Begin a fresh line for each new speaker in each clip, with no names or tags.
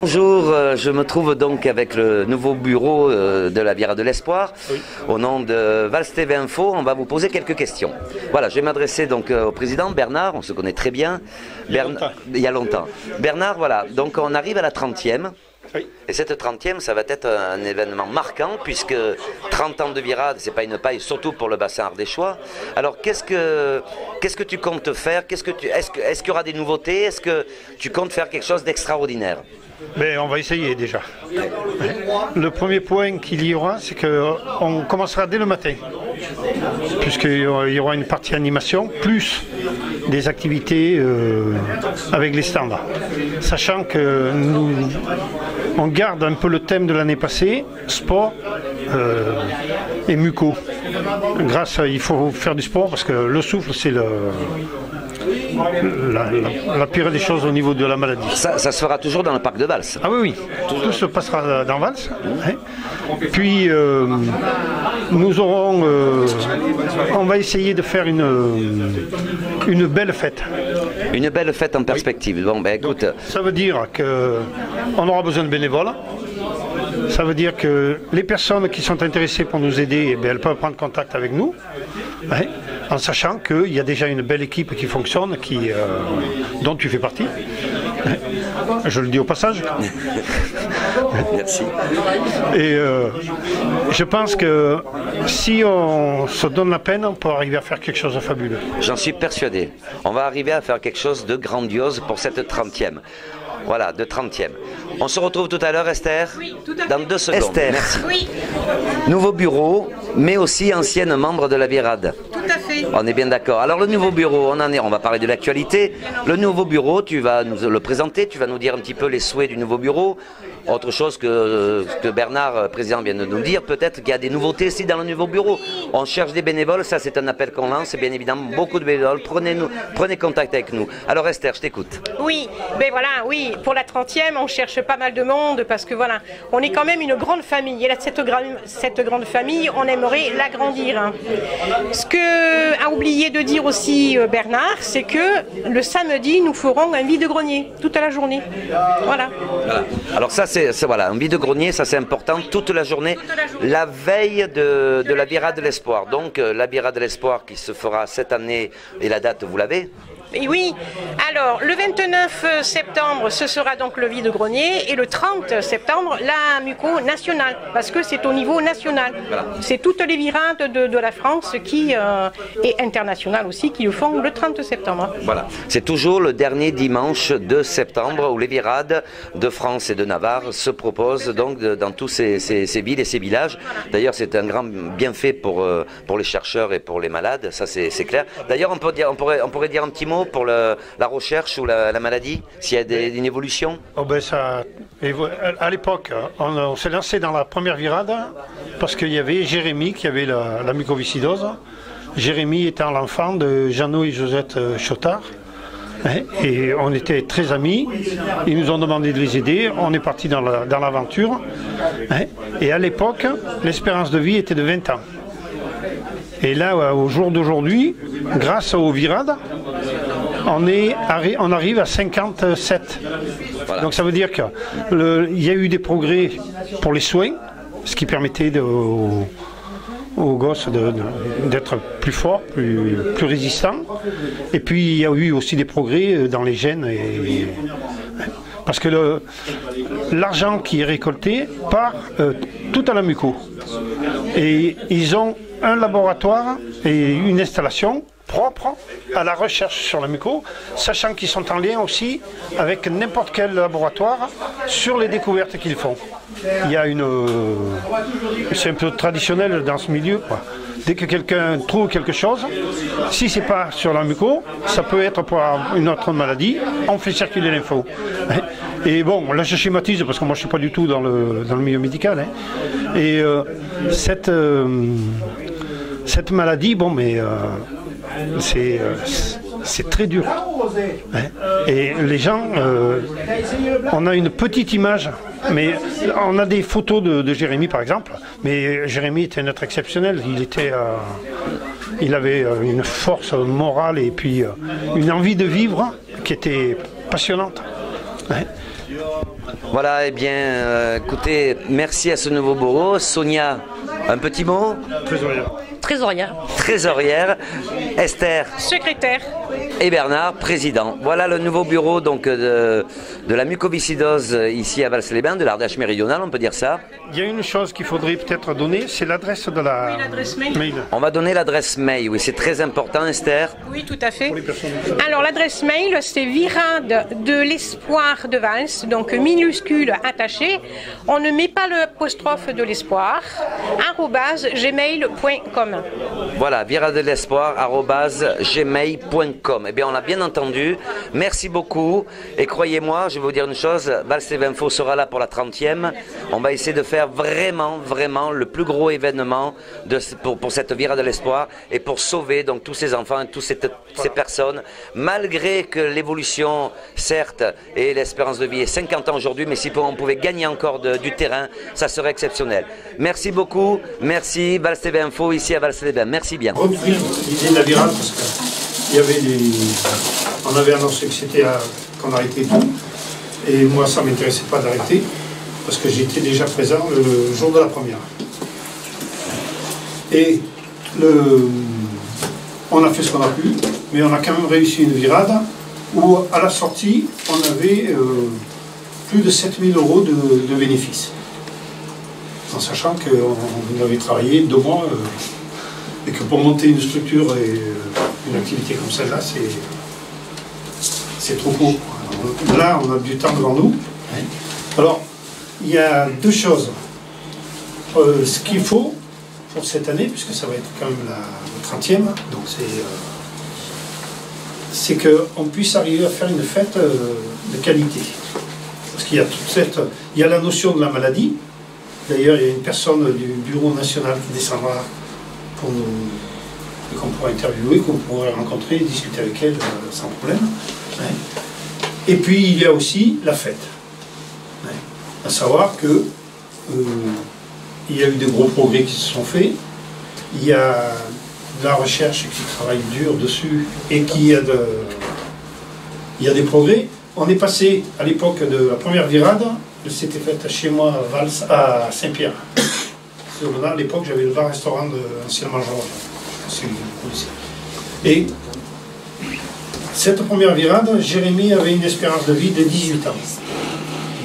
Bonjour, je me trouve donc avec le nouveau bureau de la Virade de l'Espoir. Oui. Au nom de Vals TV Info, on va vous poser quelques questions. Voilà, je vais m'adresser donc au président Bernard, on se connaît très bien. Il y a longtemps. Bernard, voilà, donc on arrive à la 30e. Oui. Et cette 30e, ça va être un événement marquant puisque 30 ans de Virade, c'est pas une paille, surtout pour le bassin ardéchois. Alors qu'est-ce que tu comptes faire? Est-ce qu'il y aura des nouveautés? Est-ce que tu comptes faire quelque chose d'extraordinaire?
Mais on va essayer déjà. Le premier point qu'il y aura, c'est qu'on commencera dès le matin, puisqu'il y aura une partie animation, plus des activités avec les stands. Sachant que on garde un peu le thème de l'année passée, sport et muco. Il faut faire du sport parce que le souffle, c'est la pire des choses au niveau de la maladie.
Ça se fera toujours dans le parc de Vals?
Ah oui, tout se passera dans Vals. Puis nous aurons, on va essayer de faire une belle fête.
Une belle fête en perspective. Bon, ben écoute.
Donc, ça veut dire qu'on aura besoin de bénévoles. Ça veut dire que les personnes qui sont intéressées pour nous aider, elles peuvent prendre contact avec nous, en sachant qu'il y a déjà une belle équipe qui fonctionne, dont tu fais partie. Je le dis au passage.
Merci.
Et je pense que si on se donne la peine, on peut arriver à faire quelque chose de fabuleux.
J'en suis persuadé. On va arriver à faire quelque chose de grandiose pour cette 30e. Voilà, de 30e. On se retrouve tout à l'heure, Esther?
Oui, tout à fait.
Dans 2 secondes. Esther,
merci. Oui.
Nouveau bureau, mais aussi ancienne membre de la Virade.
Tout à fait.
On est bien d'accord. Alors le nouveau bureau, on va parler de l'actualité. Le nouveau bureau, tu vas nous le présenter, tu vas nous dire un petit peu les souhaits du nouveau bureau. Autre chose que Bernard, président, vient de nous dire, peut-être qu'il y a des nouveautés ici dans le nouveau bureau. On cherche des bénévoles, ça c'est un appel qu'on lance, bien évidemment, beaucoup de bénévoles. Prenez contact avec nous. Alors Esther, je t'écoute.
Oui, ben voilà, oui, pour la 30e, on cherche pas mal de monde parce que voilà, on est quand même une grande famille. Et là, cette grande famille, on aimerait l'agrandir. Hein. Ce que a oublié de dire aussi Bernard, c'est que le samedi, nous ferons un vide-grenier toute la journée. Voilà.
Alors ça, voilà, un vide-grenier, ça c'est important, toute la journée, la veille de la Virade de l'Espoir. Donc la Virade de l'Espoir qui se fera cette année, et la date, vous l'avez?
Et oui, alors le 29 septembre, ce sera donc le vide-grenier et le 30 septembre, la muco nationale, parce que c'est au niveau national. Voilà. C'est toutes les virades de la France et internationales aussi qui le font le 30 septembre.
Voilà, c'est toujours le dernier dimanche de septembre où les virades de France et de Navarre se proposent donc dans tous ces villes et ces villages. D'ailleurs, c'est un grand bienfait pour les chercheurs et pour les malades, ça c'est clair. D'ailleurs, on pourrait dire un petit mot pour la recherche ou la maladie, s'il y a une évolution?
Oh ben à l'époque, on s'est lancé dans la première virade parce qu'il y avait Jérémy qui avait la mucoviscidose. Jérémy étant l'enfant de Jeannot et Josette Chotard. Et on était très amis. Ils nous ont demandé de les aider. On est parti dans l'aventure. Et à l'époque, l'espérance de vie était de 20 ans. Et là, au jour d'aujourd'hui, grâce aux virades, on arrive à 57. Voilà. Donc ça veut dire qu'il y a eu des progrès pour les soins, ce qui permettait aux gosses d'être plus forts, plus résistants. Et puis il y a eu aussi des progrès dans les gènes. Parce que l'argent qui est récolté part tout à la muco. Et ils ont un laboratoire et une installation propre à la recherche sur la muco, sachant qu'ils sont en lien aussi avec n'importe quel laboratoire sur les découvertes qu'ils font. Il y a c'est un peu traditionnel dans ce milieu, quoi. Dès que quelqu'un trouve quelque chose, si c'est pas sur la muco, ça peut être pour une autre maladie, on fait circuler l'info. Et bon, là je schématise parce que moi je suis pas du tout dans le milieu médical. Et cette maladie, bon mais c'est très dur. Et les gens, on a une petite image, mais on a des photos de Jérémy par exemple, mais Jérémy était un être exceptionnel, il avait une force morale et puis une envie de vivre qui était passionnante.
Voilà, eh bien, écoutez, merci à ce nouveau bureau. Sonia, un petit mot?
Trésorière.
Trésorière. Esther.
Secrétaire.
Et Bernard, président. Voilà le nouveau bureau donc, de la mucoviscidose ici à Vals-les-Bains, de l'Ardèche méridionale, on peut dire ça.
Il y a une chose qu'il faudrait peut-être donner, c'est l'adresse de la mail.
On va donner l'adresse mail, oui, c'est très important, Esther.
Oui, tout à fait. Alors, l'adresse mail, c'est virade de l'espoir de Vals, donc minuscule attaché. On ne met pas l'apostrophe de l'espoir, @gmail.com.
Voilà, viradelespoir@gmail.com. Eh bien, on l'a bien entendu. Merci beaucoup. Et croyez-moi, je vais vous dire une chose, Vals-les-Bains Info sera là pour la 30e. On va essayer de faire vraiment le plus gros événement pour cette Vira de l'Espoir et pour sauver donc tous ces enfants et toutes ces personnes, malgré que l'évolution, certes, et l'espérance de vie est 50 ans aujourd'hui, mais si on pouvait gagner encore du terrain, ça serait exceptionnel. Merci beaucoup. Merci Vals-les-Bains Info ici à Vals-les-Bains. Merci bien.
Repris l'idée de la virale parce qu'il y avait on avait annoncé que c'était qu'on arrêtait tout. Et moi, ça ne m'intéressait pas d'arrêter parce que j'étais déjà présent le jour de la première. Et on a fait ce qu'on a pu, mais on a quand même réussi une virade où à la sortie, on avait plus de 7 000 € de bénéfices. En sachant qu'on avait travaillé 2 mois et que pour monter une structure et une activité comme celle-là, c'est trop court. Là, on a du temps devant nous. Alors, il y a 2 choses. Ce qu'il faut pour cette année, puisque ça va être quand même la 30e, donc c'est qu'on puisse arriver à faire une fête de qualité. Parce qu'il y a il y a la notion de la maladie. D'ailleurs, il y a une personne du Bureau national qui descendra pour nous, qu'on pourra interviewer, qu'on pourra rencontrer, discuter avec elle sans problème. Et puis, il y a aussi la fête. À savoir que il y a eu de gros progrès qui se sont faits. Il y a de la recherche qui travaille dur dessus et il y a des progrès. On est passé à l'époque de la première virade, c'était faite chez moi à Saint-Pierre. À l'époque, j'avais le bar-restaurant anciennement Georges. Et cette première virade, Jérémy avait une espérance de vie de 18 ans.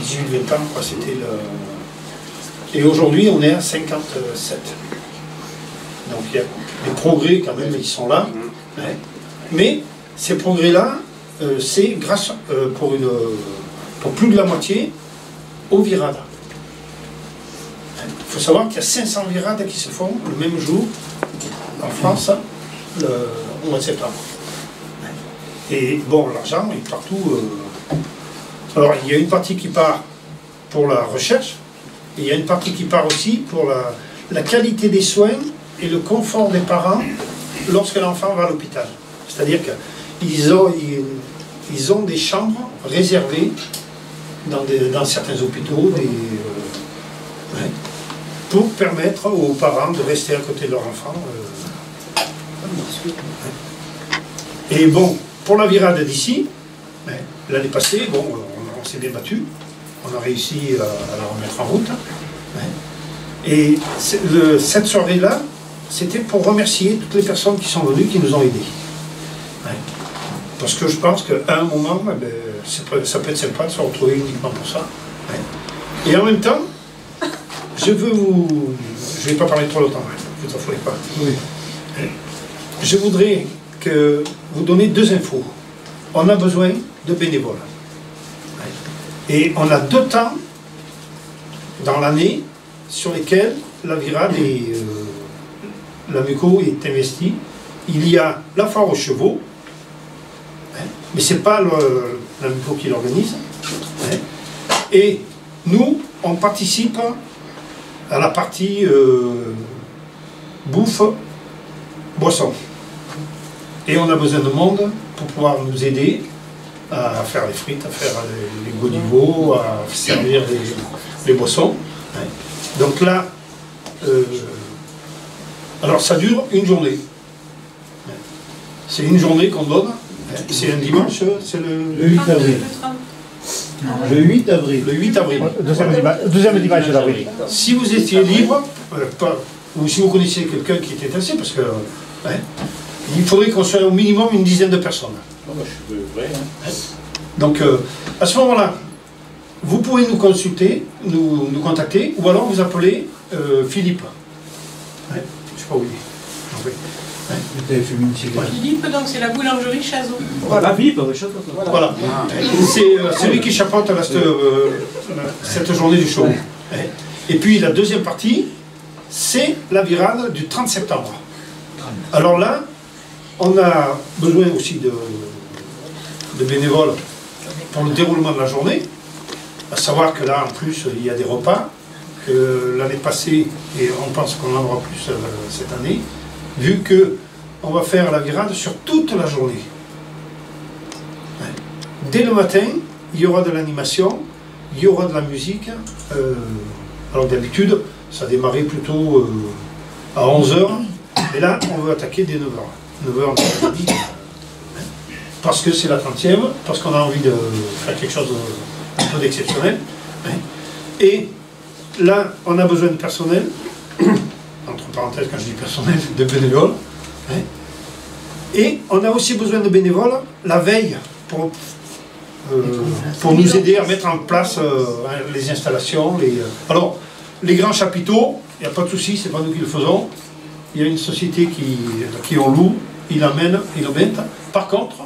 18-20 ans, quoi, c'était le... Et aujourd'hui, on est à 57. Donc il y a des progrès quand même, ils sont là. Mais ces progrès-là, c'est grâce, pour plus de la moitié, aux virades. Il faut savoir qu'il y a 500 virades qui se font le même jour en France, au mois de septembre. Et bon, l'argent est partout. Alors, il y a une partie qui part pour la recherche, et il y a une partie qui part aussi pour la qualité des soins et le confort des parents lorsque l'enfant va à l'hôpital. C'est-à-dire qu'ils ont des chambres réservées dans certains hôpitaux pour permettre aux parents de rester à côté de leur enfant. Et bon, pour la virade d'ici, l'année passée, bon, on s'est débattu, on a réussi à la remettre en route. Et cette soirée-là, c'était pour remercier toutes les personnes qui sont venues, qui nous ont aidés. Parce que je pense qu'à un moment, ça peut être sympa de se retrouver uniquement pour ça. Et en même temps, je vais pas parler trop longtemps, vous en faites pas. Oui. Je voudrais que vous donniez 2 infos. On a besoin de bénévoles. Et on a 2 temps dans l'année sur lesquels la virade et la muco est investie. Il y a la foire aux chevaux, mais ce n'est pas la muco qui l'organise. Et nous, on participe à la partie bouffe, boisson. Et on a besoin de monde pour pouvoir nous aider à faire les frites, à faire les godivots, à servir les boissons. Donc là, alors ça dure une journée. C'est une journée qu'on donne. C'est un dimanche, c'est le 8 avril. Le 8 avril. Le 8 avril.
Deuxième dimanche d'avril.
Si vous étiez libre, ou si vous connaissiez quelqu'un qui était intéressé, parce que il faudrait qu'on soit au minimum une dizaine de personnes. Donc, à ce moment-là, vous pouvez nous consulter, nous contacter, ou alors vous appelez Philippe. Je ne sais pas où il est.
Philippe, donc c'est la boulangerie Chazot.
Voilà, Philippe, voilà. C'est celui qui chapeaute cette journée du show. Et puis la deuxième partie, c'est la virade du 30 septembre. Alors là, on a besoin aussi de bénévoles pour le déroulement de la journée. À savoir que là, en plus, il y a des repas, que l'année passée, et on pense qu'on en aura plus cette année, vu qu'on va faire la virade sur toute la journée. Dès le matin, il y aura de l'animation, il y aura de la musique. Alors d'habitude, ça démarrait plutôt à 11h, et là, on veut attaquer dès 9h. 9h l'après-midi. Parce que c'est la 30e, parce qu'on a envie de faire quelque chose un peu d'exceptionnel. Et là, on a besoin de personnel, entre parenthèses, quand je dis personnel, de bénévoles. Et on a aussi besoin de bénévoles la veille pour nous aider à mettre en place les installations. Alors, les grands chapiteaux, il n'y a pas de souci, c'est pas nous qui le faisons. Il y a une société qui en loue, il l'amène, il le met. Par contre,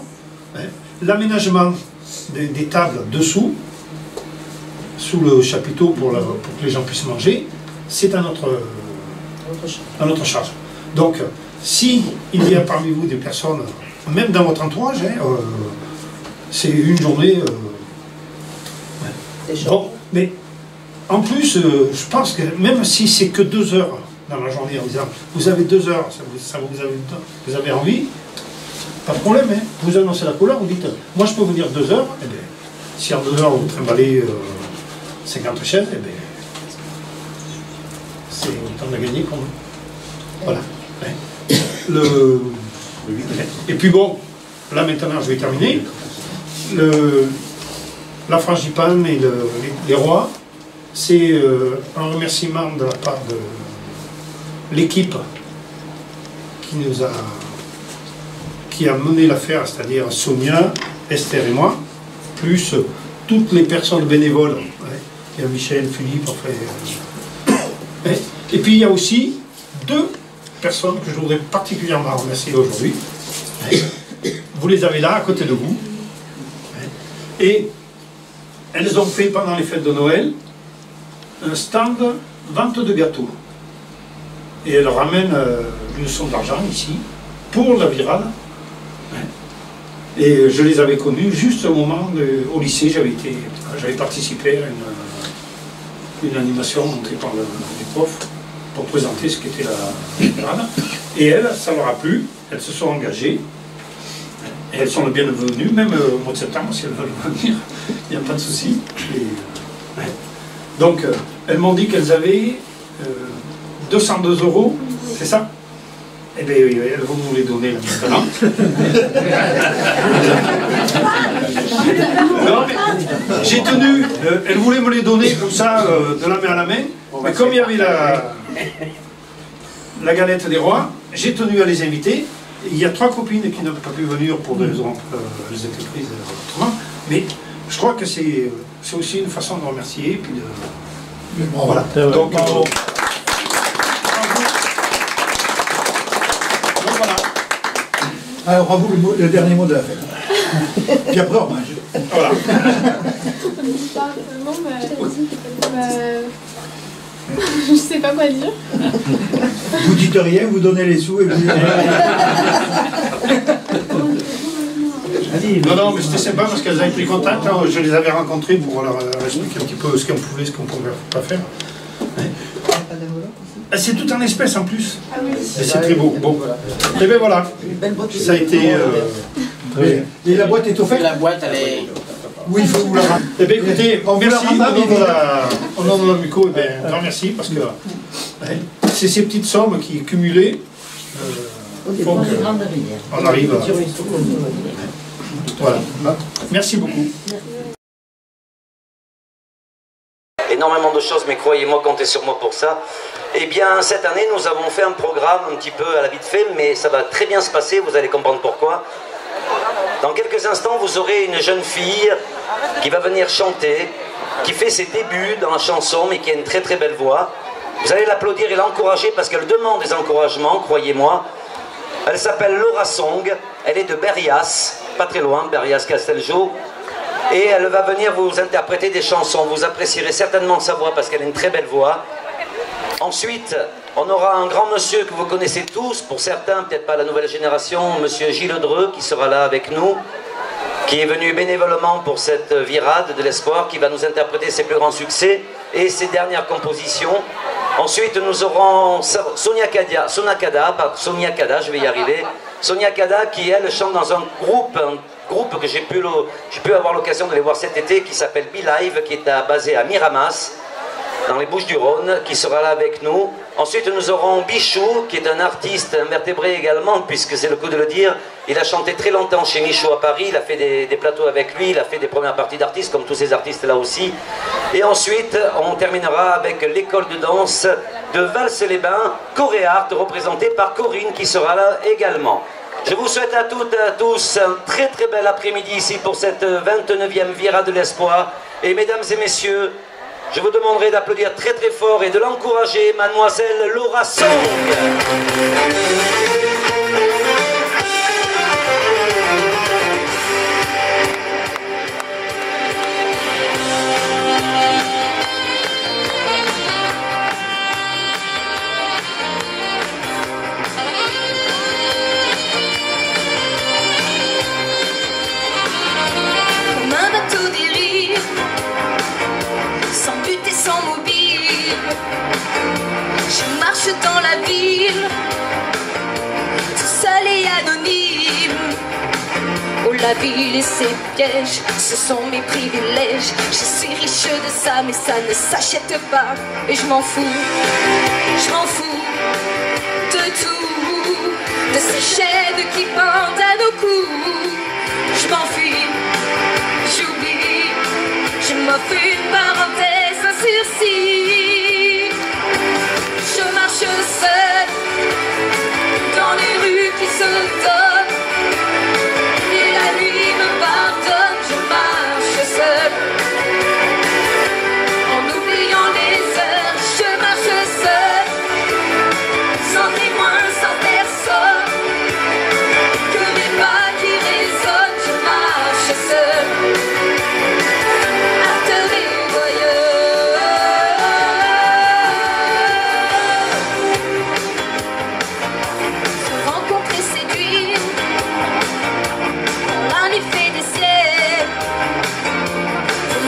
l'aménagement des tables dessous, sous le chapiteau pour que les gens puissent manger, c'est à notre charge. Donc, si il y a parmi vous des personnes, même dans votre entourage, c'est une journée... Bon, mais en plus, je pense que même si c'est que 2 heures dans la journée, en disant, vous avez 2 heures, vous avez envie, pas de problème, vous annoncez la couleur, vous dites, moi je peux vous dire 2 heures, et bien, si en 2 heures vous trimballez 50 chaises, et bien, c'est autant de gagner pour nous. Voilà. Et puis bon, là maintenant je vais terminer. La frangipane et les rois, c'est un remerciement de la part de l'équipe qui a mené l'affaire, c'est-à-dire Sonia, Esther et moi, plus toutes les personnes bénévoles. Il y a Michel, Philippe, enfin... Et puis il y a aussi 2 personnes que je voudrais particulièrement remercier aujourd'hui. Vous les avez là, à côté de vous. Et elles ont fait, pendant les fêtes de Noël, un stand vente de gâteaux. Et elles ramènent une somme d'argent ici, pour la virale. Et je les avais connues juste au moment au lycée, j'avais participé à une animation montée par les profs pour présenter ce qu'était la virale. Et elles, ça leur a plu, elles se sont engagées. Et elles sont les bienvenues, même au mois de septembre, si elles veulent venir, il n'y a pas de souci. Donc, elles m'ont dit qu'elles avaient 202 €, c'est ça? Eh bien, elles vont nous les donner là maintenant. Non, mais j'ai tenu, elles voulaient me les donner comme ça, de la main à la main, mais comme il y avait la galette des rois, j'ai tenu à les inviter. Il y a 3 copines qui n'ont pas pu venir pour des raisons, elles étaient prises autrement, mais je crois que c'est aussi une façon de remercier. Puis de... Voilà. Donc, voilà.
Alors, à vous le dernier mot de la fête. Puis après, on mange.
Voilà.
Je sais pas quoi dire.
Vous dites rien, vous donnez les sous et vous...
Non, mais c'était sympa parce qu'elles avaient pris contact. Hein, je les avais rencontrées pour leur expliquer un petit peu ce qu'on pouvait, ce qu'on ne pouvait pas faire. C'est tout en espèces en plus.
Ah oui.
Et c'est très beau. Bon. Et bien voilà. Ça a été...
Et la boîte est offerte?
La boîte, elle est...
Oui, il faut vous la rendre.
Eh bien écoutez, merci au nom de la Muco, eh bien, grand merci parce que c'est ces petites sommes qui cumulées font qu'on arrive à... Voilà. Merci beaucoup.
énormément de choses, mais croyez-moi, comptez sur moi pour ça. Eh bien, cette année, nous avons fait un programme un petit peu à la vite fait, mais ça va très bien se passer, vous allez comprendre pourquoi. Dans quelques instants, vous aurez une jeune fille qui va venir chanter, qui fait ses débuts dans la chanson, mais qui a une très très belle voix. Vous allez l'applaudir et l'encourager parce qu'elle demande des encouragements, croyez-moi. Elle s'appelle Laura Song, elle est de Berrias, pas très loin, Berrias-Casteljo. Et elle va venir vous interpréter des chansons. Vous apprécierez certainement sa voix parce qu'elle a une très belle voix. Ensuite, on aura un grand monsieur que vous connaissez tous, pour certains, peut-être pas la nouvelle génération, monsieur Gilles Dreux, qui sera là avec nous, qui est venu bénévolement pour cette virade de l'espoir, qui va nous interpréter ses plus grands succès et ses dernières compositions. Ensuite, nous aurons Sonia Kada, je vais y arriver. Sonia Kada, qui elle chante dans un groupe que j'ai pu avoir l'occasion de les voir cet été, qui s'appelle Be Live, qui est basé à Miramas, dans les Bouches-du-Rhône, qui sera là avec nous. Ensuite, nous aurons Bichou, qui est un artiste invertébré également, puisque c'est le coup de le dire. Il a chanté très longtemps chez Michaud à Paris, il a fait des plateaux avec lui, il a fait des premières parties d'artistes, comme tous ces artistes là aussi. Et ensuite, on terminera avec l'école de danse de Vals-les-Bains, Choréart, représentée par Corinne, qui sera là également. Je vous souhaite à toutes et à tous un très très bel après-midi ici pour cette 29e Virade de l'Espoir. Et mesdames et messieurs, je vous demanderai d'applaudir très très fort et de l'encourager, mademoiselle Laura Song.
Comme un bateau dérive, sans but et sans mobile, je marche dans la ville, tout seul et anonyme. Oh, la ville et ses pièges, ce sont mes privilèges. Je suis riche de ça, mais ça ne s'achète pas. Et je m'en fous de tout, de ces chaînes qui pendent à nos coups. Je m'enfuis, j'oublie, je m'offre une parenthèse, un sursis. Je marche seule dans les rues qui se donnent, et la nuit me pardonne. Je marche seule en oubliant les heures. Je marche seule, sans témoin, sans personne, que mes pas qui résonnent. Je marche seule, acteur et voyeur. Se rencontrer, séduire, en effet des ciels,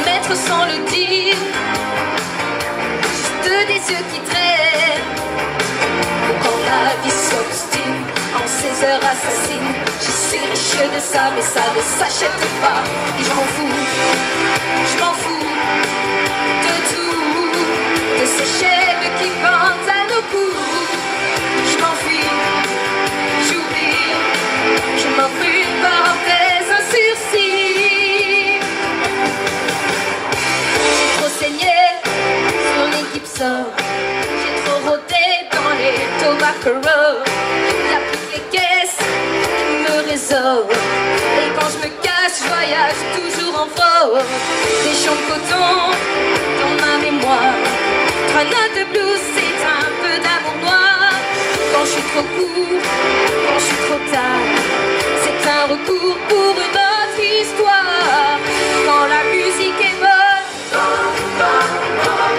mettre sans le dire, juste des yeux qui traînent. Quand la vie s'obstine en ces heures assassines, je suis riche de ça, mais ça ne s'achète pas. Et je m'en fous de tout, de ces chaînes qui pendent à nos coups. Je m'enfuis, j'oublie, je m'offre une parenthèse, un sursis. J'ai trop saigné sur les Gibson, j'ai trop rôdé dans les Tobacco Road. J'applique les caisses qui me résolvent, et quand je me casse, je voyage toujours en faux. Des champs de coton dans ma mémoire, 3 notes de blues, c'est un peu d'amour noir. Quand je suis trop court, quand je suis trop tard, c'est un recours pour une autre histoire. Quand la musique est bonne,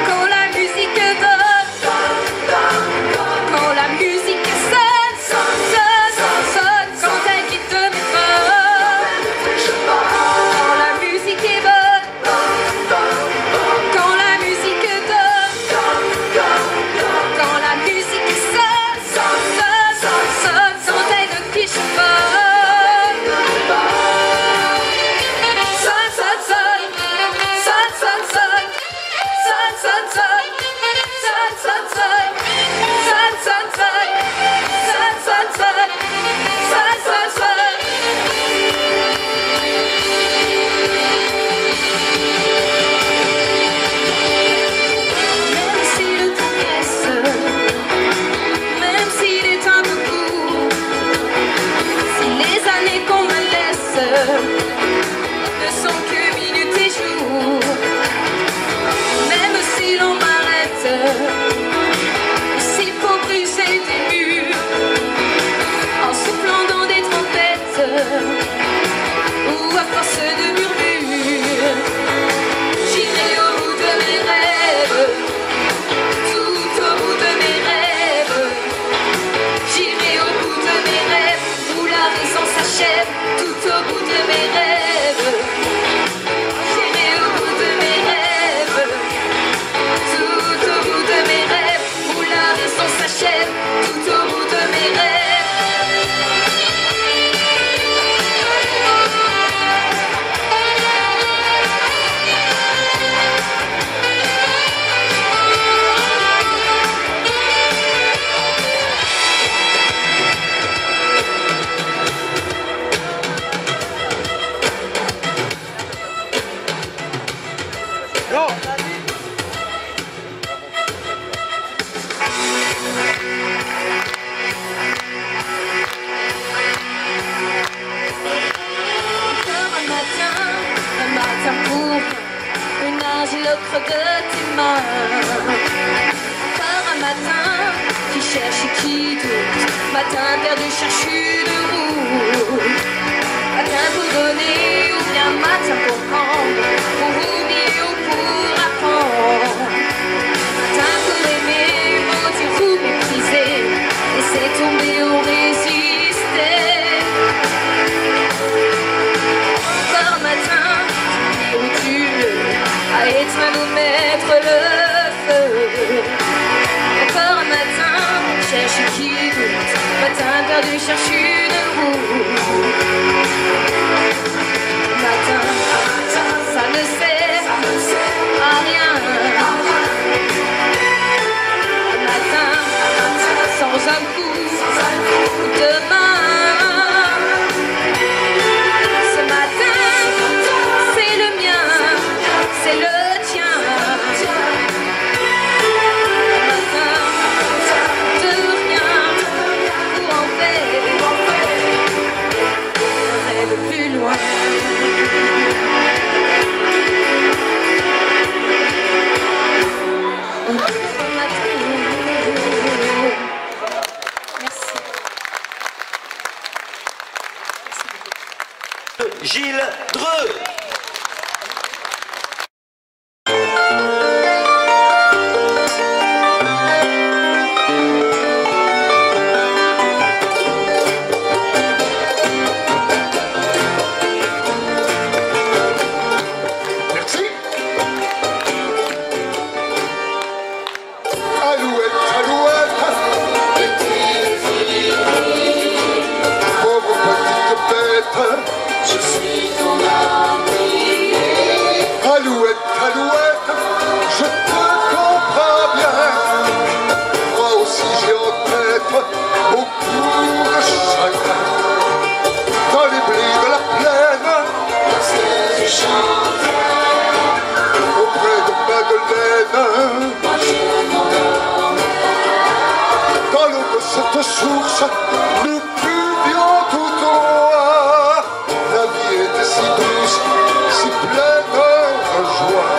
quand la musique donne, quand la musique sonne, quand elle quitte mes feux. Quand la musique est bonne, quand la musique donne, quand la musique sonne, quand elle ne fiche pas. ne sont que minutes et jours. Même si l'on m'arrête, s'il faut briser des murs, en soufflant dans des trompettes, ou à force de murmures, j'irai au bout de mes rêves, tout au bout de mes rêves. J'irai au bout de mes rêves, où la raison s'achève, tout au bout de mes rêves. J'irai au bout de mes rêves, tout au bout de mes rêves, où la raison s'achève, tout au bout de mes rêves. Un matin pour une âge le creux de tes mains. Encore un matin qui cherche et qui doute, matin perdu cherche une route. Matin pour donner ou bien matin pour prendre, pour oublier ou pour apprendre. Matin pour aimer, mentir ou mépriser, laisser tomber ou résister. Encore un matin, où tu à éteindre ou mettre le feu. Encore un matin, cherche qui doute, matin perdu cherche une route. Matin, ça ne sert à rien. Matin, sans un coup de main. Ce matin, c'est le mien, c'est le tien. Matin, de rien pour en faire un rêve plus loin.
Gilles Dreux.
Merci. Alouette, alouette, pauvre petite bête, je suis ton ami. Alouette, alouette, je te comprends bien. Moi aussi j'ai en tête beaucoup de chagrin. Dans les blés de la plaine, lorsque je chante auprès de Madeleine, moi je m'endors. Dans l'eau de cette source, nous buvions tout droit. La vie était si douce, si pleine de joie.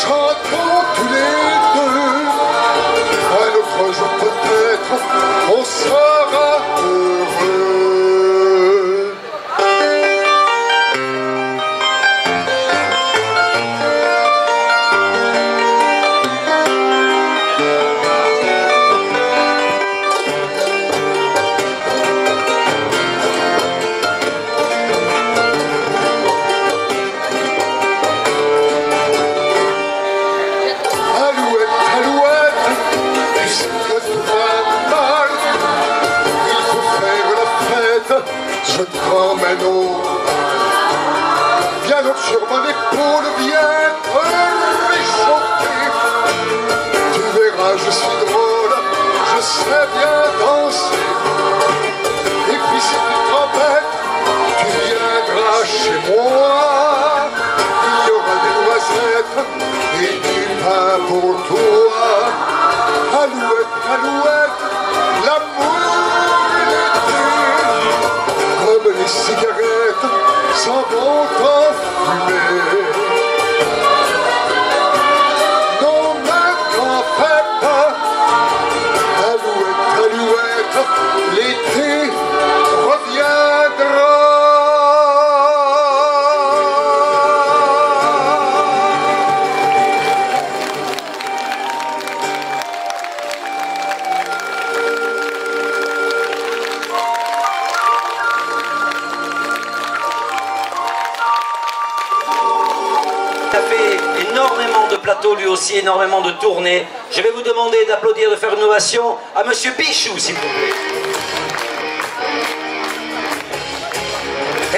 Chantons tous les deux, un autre jour peut-être, on sera heureux. Alouette, alouette, puisque tu vas mal, il faut faire la fête, je t'emmène au bal. Viens donc sur mon épaule, viens te réchauffer. Tu verras, je suis drôle, je sais bien danser. Et puis si tu t'embêtes, tu viendras chez moi. Il y aura des noisettes et du pain pour toi. Alouette, alouette, l'amour et l'été
qui a fait énormément de plateaux, lui aussi, énormément de tournées. Je vais vous demander d'applaudir, de faire une ovation à Monsieur Pichou, s'il vous plaît.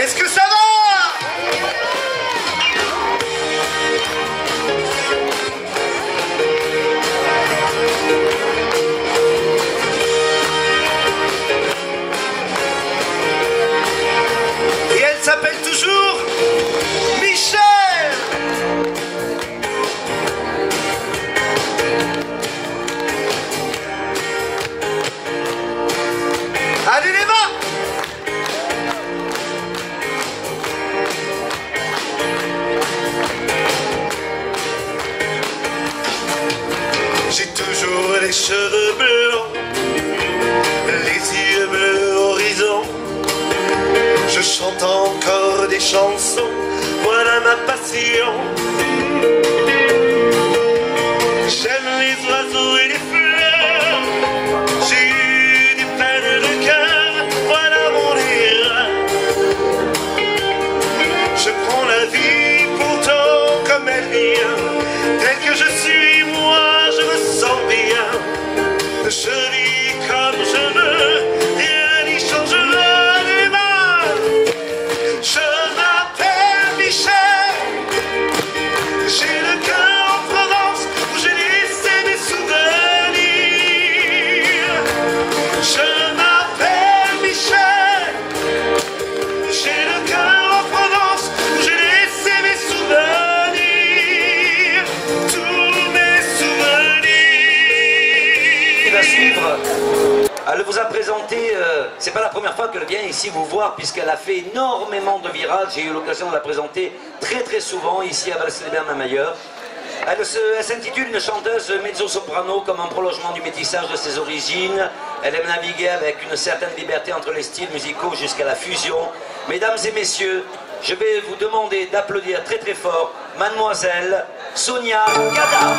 Est-ce que ça va? Et elle s'appelle toujours Michel. Allez les mains. J'ai toujours les cheveux blancs, les yeux bleus horizon. Je chante encore des chansons, voilà ma passion. J'aime les oiseaux et les fleurs, j'ai eu des peines de cœur, voilà mon rire. Je prends la vie pourtant comme elle vient, telle que je suis moi, je me sens bien. Je vis comme je veux, rien n'y changera les mains. Je m'appelle Michel, j'ai le cœur en Provence où j'ai laissé mes souvenirs. Je m'appelle Michel, j'ai le cœur en Provence où j'ai laissé mes souvenirs, tous mes souvenirs.
Qui va suivre, elle vous a présenté, c'est pas la première fois qu'elle vient ici vous voir, puisqu'elle a fait énormément de virages. J'ai eu l'occasion de la présenter très souvent ici à Valls-les-Bains-même-ailleurs. Elle s'intitule une chanteuse mezzo-soprano, comme un prolongement du métissage de ses origines. Elle aime naviguer avec une certaine liberté entre les styles musicaux jusqu'à la fusion. Mesdames et messieurs, je vais vous demander d'applaudir très fort Mademoiselle Sonia Gada.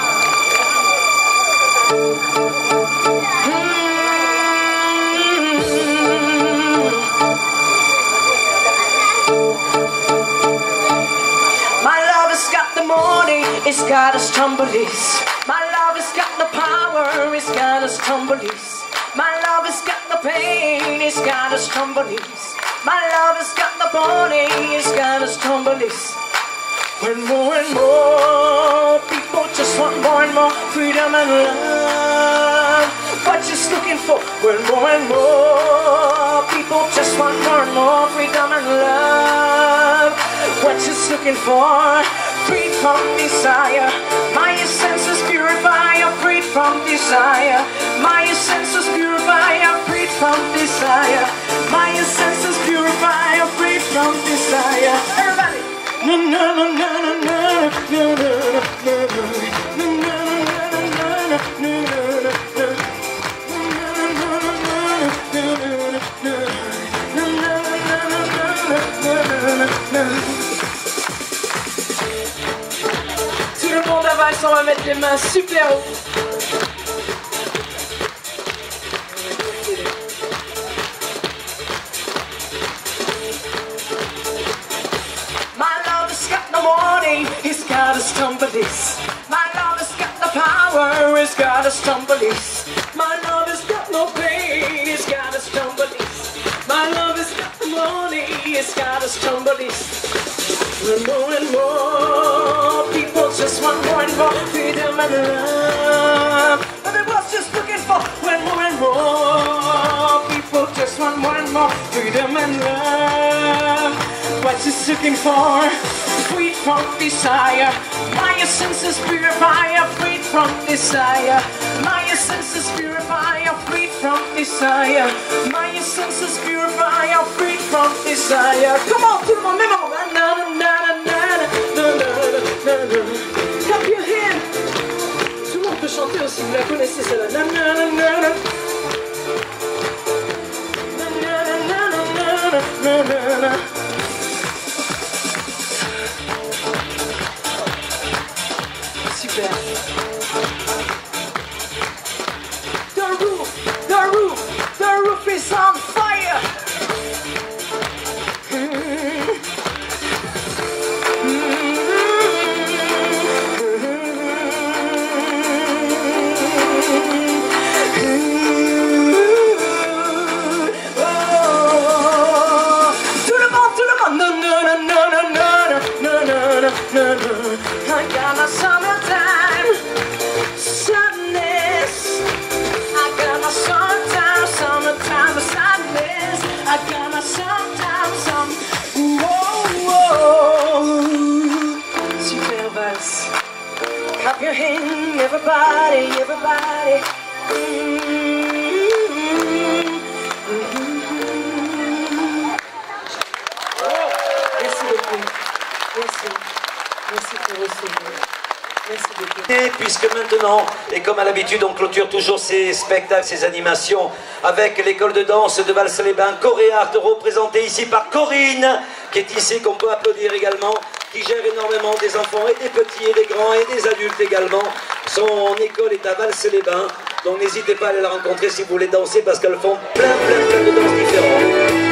My love has got the money, it's got us tumblies. My love has got the power, it's got us tumblies. My love has got the pain, it's got us tumblies. My love has got the money, it's got us tumblies. When more and more people just want more and more freedom and love. What just looking for? When more and more people just want more and more freedom and love. What just looking for? Freed from desire. My senses purify. I'm freed from desire. My senses purify. I'm freed from desire. My senses purify. I'm freed from desire. Everybody. Na na na na na na na tout le monde avale, on va mettre les mains super haut. It's got us tumblies. My love has got the power, it's got us tumblies. My love has got no pain, it's got us tumblies. My love has got the money, it's got us tumblies. When more and more people just want more and more freedom and love. But it was just looking for when more and more people just want more and more freedom and love. What just looking for? Freed from desire, my senses purify, I'm freed from desire. My senses purify, I'm freed from desire. My senses purify, I'm freed from desire. Come on, tout le monde, même en na na na na na na na. Clap your hand. Tout le monde peut chanter aussi, vous la connaissez celle-là. Na na na na na. Na na na na na na na. Super. The roof is on fire. everybody, everybody. Merci beaucoup. Merci. Merci pour recevoir. Merci beaucoup.
Et puisque maintenant, et comme à l'habitude, on clôture toujours ces spectacles, ces animations avec l'école de danse de Vals-les-Bains, Choréart, représentée ici par Corinne, qui est ici, qu'on peut applaudir également, qui gère énormément des enfants et des petits et des grands et des adultes également. Son école est à Vals-les-Bains, donc n'hésitez pas à aller la rencontrer si vous voulez danser parce qu'elles font plein de danses différentes.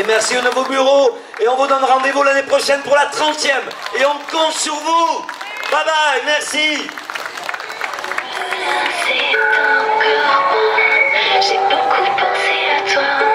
Et merci au nouveau bureau. Et on vous donne rendez-vous l'année prochaine pour la 30e. Et on compte sur vous. Bye bye, merci.
C'est encore moi, j'ai beaucoup pensé à toi.